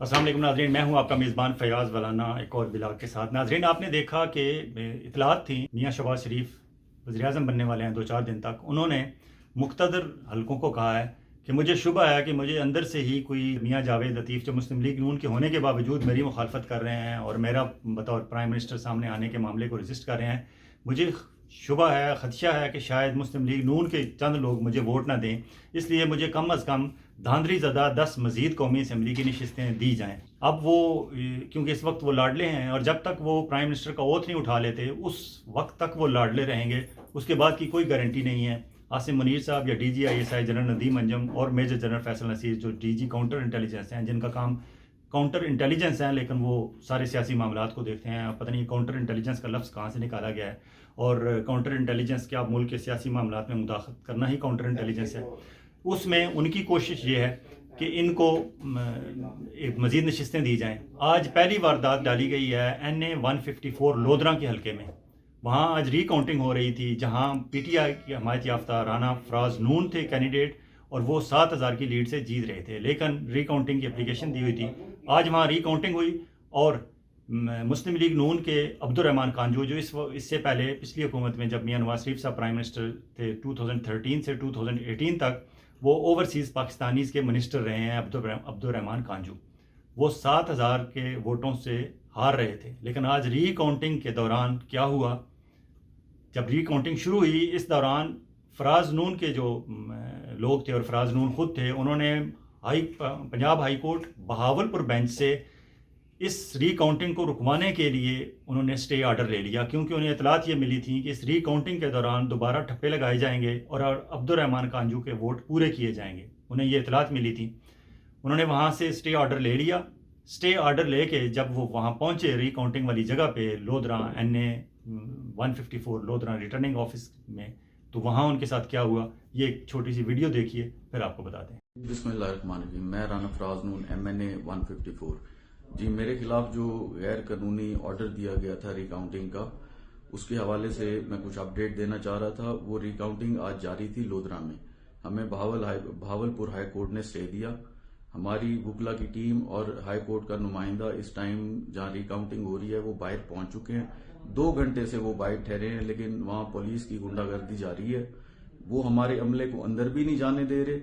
अस्सलाम वालेकुम नाज़रीन, मैं हूं आपका मेज़बान फ़याज़ वलाना एक और ब्लॉग के साथ। नाज़रीन, आपने देखा कि इतलात थी मियां शहबाज शरीफ वज़ीर-ए-आज़म बनने वाले हैं 2-4 दिन तक। उन्होंने मुक़्तदर हलकों को कहा है कि मुझे शुबा है कि मुझे अंदर से ही कोई मियां जावेद लतीफ़ जो मुस्लिम लीग नून के होने के बावजूद मेरी मुखालफत कर रहे हैं और मेरा बतौर प्राइम मिनिस्टर सामने आने के मामले को रजिस्ट कर रहे हैं। मुझे शुबा है, ख़दशा है कि शायद मुस्लिम लीग नून के चंद लोग मुझे वोट ना दें, इसलिए मुझे कम अज़ कम धांधली ज़दा 10 मज़ीद कौमी असम्बली की नशिस्तें दी जाएँ। अब वो क्योंकि इस वक्त वो लाडले हैं और जब तक वो प्राइम मिनिस्टर का ओथ नहीं उठा लेते उस वक्त तक वो लाडले रहेंगे, उसके बाद की कोई गारंटी नहीं है। आसिम मुनीर साहब या DG ISI general Nadeem Anjum और मेजर जनरल फैसल नसीर जो DG काउंटर इंटेलिजेंस हैं, जिनका काम काउंटर इंटेलिजेंस है, लेकिन वो सारे सियासी मामलात को देखते हैं। पता नहीं काउंटर इंटेलिजेंस का लफ्ज़ कहाँ से निकाला गया है और काउंटर इंटेलिजेंस क्या मुल्क के सियासी मामलात में मुदाखलत करना ही काउंटर इंटेलिजेंस है। उसमें उनकी कोशिश ये है कि इनको एक मज़ीद नशिस्तें दी जाएँ। आज पहली वारदात डाली गई है NA 154 लोधरा के हलके में। वहाँ आज रीकाउंटिंग हो रही थी, जहाँ PTI की हमायत याफ्ता राना फराज नून थे कैंडिडेट और वो 7,000 की लीड से जीत रहे थे, लेकिन रीकाउंटिंग की एप्लीकेशन दी हुई थी। आज वहाँ रीकाउंटिंग हुई और मुस्लिम लीग नून के अब्दुर्रहमान कांजू जो इससे पहले पिछली हुकूमत में जब मियां नवाज शरीफ साहब प्राइम मिनिस्टर थे 2013 से 2018 तक, वो ओवरसीज़ पाकिस्तानीज़ के मिनिस्टर रहे हैं अब्दुर्रहमान कांजू। वो 7,000 के वोटों से हार रहे थे, लेकिन आज रीकाउंटिंग के दौरान क्या हुआ, जब रीकाउंटिंग शुरू हुई इस दौरान फराज नून के जो लोग थे और फराज नून खुद थे, उन्होंने Punjab high court Bahawalpur bench से इस रीकाउंटिंग को रुकवाने के लिए उन्होंने स्टे ऑर्डर ले लिया, क्योंकि उन्हें इतलात ये मिली थी कि इस रीकाउंटिंग के दौरान दोबारा ठप्पे लगाए जाएंगे और अब्दुर्रहमान कांजू के वोट पूरे किए जाएंगे। उन्हें ये इतलात मिली थी। उन्होंने वहाँ से स्टे ऑर्डर ले लिया। स्टे ऑर्डर लेके जब वो वहाँ पहुँचे रीकाउंटिंग वाली जगह पे Lodhran NA 154 Lodhran returning office में, तो वहाँ उनके साथ क्या हुआ, ये एक छोटी सी वीडियो देखिए फिर आपको बताते हैं। बिस्मिल्लाहिर्रहमानिर्रहीम। मैं राना फराज नून MNA 154। जी, मेरे खिलाफ जो गैर कानूनी ऑर्डर दिया गया था रिकाउंटिंग का, उसके हवाले से मैं कुछ अपडेट देना चाह रहा था। वो रिकाउंटिंग आज जारी थी लोधरा में। हमें बहावलपुर हाई कोर्ट ने स्टे दिया। हमारी वुकला की टीम और हाई कोर्ट का नुमाइंदा इस टाइम जहां रिकाउंटिंग हो रही है वो बाहर पहुंच चुके हैं। 2 घंटे से वो बाहर ठहरे हैं, लेकिन वहां पुलिस की गुंडागर्दी जारी है। वो हमारे अमले को अंदर भी नहीं जाने दे रहे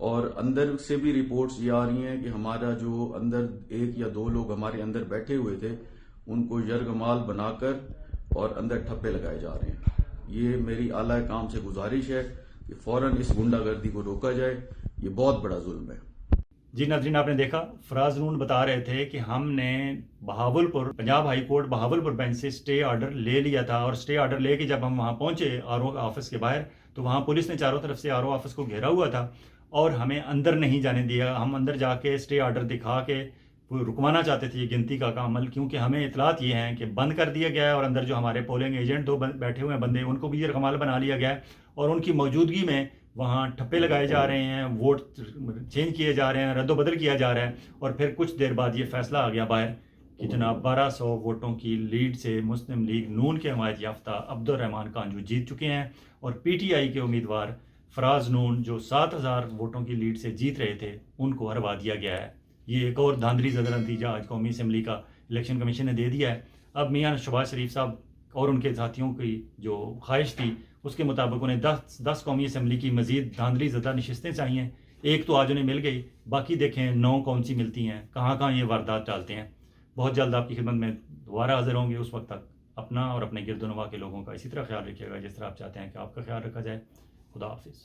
और अंदर से भी रिपोर्ट्स ये आ रही हैं कि हमारा जो अंदर 1 या 2 लोग हमारे अंदर बैठे हुए थे, उनको यरगमाल बनाकर और अंदर ठप्पे लगाए जा रहे हैं। ये मेरी आला काम से गुजारिश है कि फौरन इस गुंडागर्दी को रोका जाए। ये बहुत बड़ा जुल्म है। जी नाज़रीन, आपने देखा फराज नून बता रहे थे कि हमने Bahawalpur Punjab high court Bahawalpur bench से स्टे ऑर्डर ले लिया था और स्टे ऑर्डर लेके जब हम वहाँ पहुँचे RO ऑफिस के बाहर, तो वहाँ पुलिस ने चारों तरफ से RO ऑफिस को घेरा हुआ था और हमें अंदर नहीं जाने दिया। हम अंदर जाके स्टे ऑर्डर दिखा के रुकवाना चाहते थे ये गिनती का अमल, क्योंकि हमें इतलात ये हैं कि बंद कर दिया गया है और अंदर जो हमारे पोलिंग एजेंट 2 बैठे हुए हैं बंदे, उनको भी यरगमाल बना लिया गया है और उनकी मौजूदगी में वहाँ ठप्पे लगाए जा रहे हैं, वोट चेंज किए जा रहे हैं, रद्दोबदल किया जा रहा है। और फिर कुछ देर बाद ये फैसला आ गया बाहर कि जनाब 1200 वोटों की लीड से मुस्लिम लीग नून के हमायत याफ्ता अब्दुर्रहमान कांजू जीत चुके हैं और PTI के उम्मीदवार फराज नून जो 7,000 वोटों की लीड से जीत रहे थे, उनको हरवा दिया गया है। ये एक और धांधली ज़दा नतीजा आज कौमी असम्बली का इलेक्शन कमीशन ने दे दिया है। अब मियां शहबाज शरीफ साहब और उनके साथियों की जो ख्वाहिश थी, उसके मुताबिक उन्हें 10 कौमी असम्बली की मज़ीद धांधली ज़दा नशिस्तें चाहिए। एक तो आज उन्हें मिल गई, बाकी देखें 9 कौन सी मिलती हैं, कहाँ कहाँ ये वारदात डालते हैं। बहुत जल्द आपकी खिदमत में दोबारा हाजिर होंगे। उस वक्त तक अपना और अपने गिरदोनवा के लोगों का इसी तरह ख्याल रखिएगा जिस तरह आप चाहते हैं कि आपका ख्याल रखा जाए। खुदा हाफिज़।